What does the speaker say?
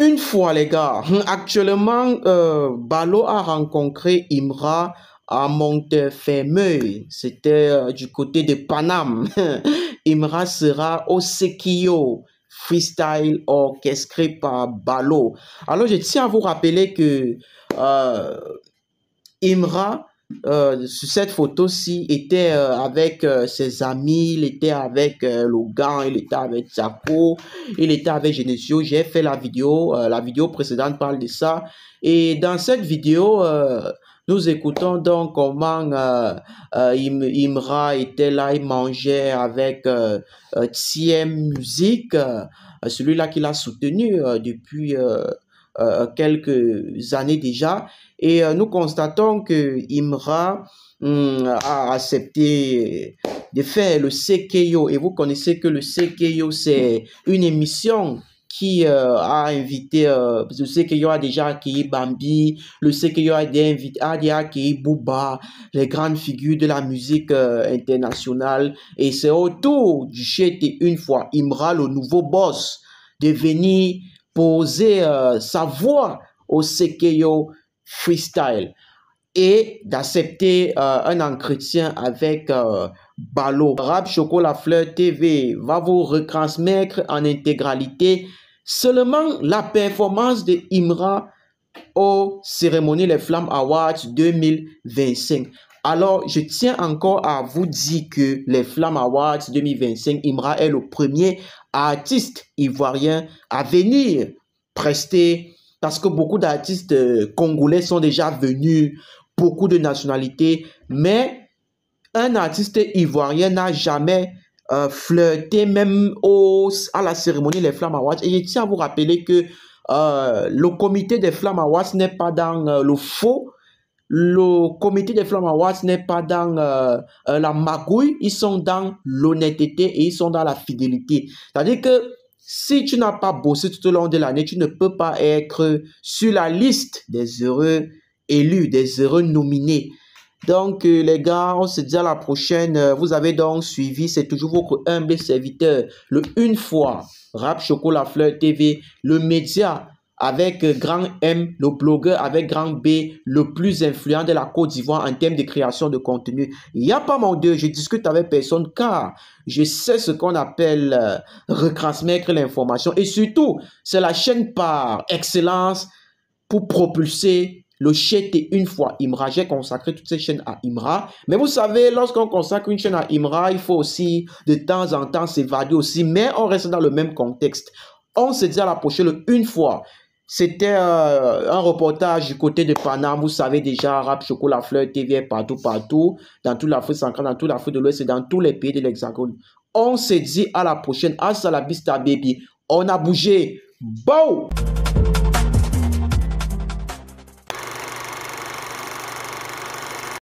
Une fois, les gars, actuellement, Balo a rencontré Imra à Montefermeil. C'était du côté de Paname. Imra sera au Sekio Freestyle orchestré par Balo. Alors, je tiens à vous rappeler que euh, Imra, sur cette photo-ci, était avec ses amis, il était avec Logan, il était avec Jaco, il était avec Genesio. J'ai fait la vidéo précédente parle de ça. Et dans cette vidéo, nous écoutons donc comment Imra était là, il mangeait avec TM Music, celui-là qu'il a soutenu depuis quelques années déjà. Et nous constatons que Imra a accepté de faire le CKO. Et vous connaissez que le CKO, c'est une émission qui a invité, le CKO a déjà accueilli Bambi, le CKO a déjà accueilli Booba, les grandes figures de la musique internationale. Et c'est au tour du chef une fois Imra, le nouveau boss, de venir poser sa voix au CKO Freestyle et d'accepter un entretien avec Balo. Rap Chocolat Fleur TV va vous retransmettre en intégralité seulement la performance de Imra aux cérémonies Les Flammes Awards 2025. Alors, je tiens encore à vous dire que les Flammes Awards 2025, Imra est le premier artiste ivoirien à venir prester, parce que beaucoup d'artistes congolais sont déjà venus, beaucoup de nationalités, mais un artiste ivoirien n'a jamais flirté même à la cérémonie Les Flammes Awards. Et je tiens à vous rappeler que le comité des Flammes Awards n'est pas dans le faux. Le comité des Flammes Awards n'est pas dans la magouille. Ils sont dans l'honnêteté et ils sont dans la fidélité. C'est-à-dire que si tu n'as pas bossé tout au long de l'année, tu ne peux pas être sur la liste des heureux élus, des heureux nominés. Donc, les gars, on se dit à la prochaine. Vous avez donc suivi, c'est toujours votre humble serviteur, le Une fois, Rap Chocolat Fleur TV, le média avec grand M, le blogueur avec grand B, le plus influent de la Côte d'Ivoire en termes de création de contenu. Il n'y a pas mon Dieu, je discute avec personne car je sais ce qu'on appelle retransmettre l'information. Et surtout, c'est la chaîne par excellence pour propulser le chèque une fois Imra. J'ai consacré toutes ces chaînes à Imra. Mais vous savez, lorsqu'on consacre une chaîne à Imra, il faut aussi de temps en temps s'évader aussi. Mais on reste dans le même contexte. On se dit à la prochaine une fois. C'était un reportage du côté de Paname. Vous savez déjà, Rap Chocolat Fleur TV partout, dans toute l'Afrique centrale, dans toute l'Afrique de l'Ouest et dans tous les pays de l'Hexagone. On se dit à la prochaine. Hasta la vista, baby. On a bougé. Bow!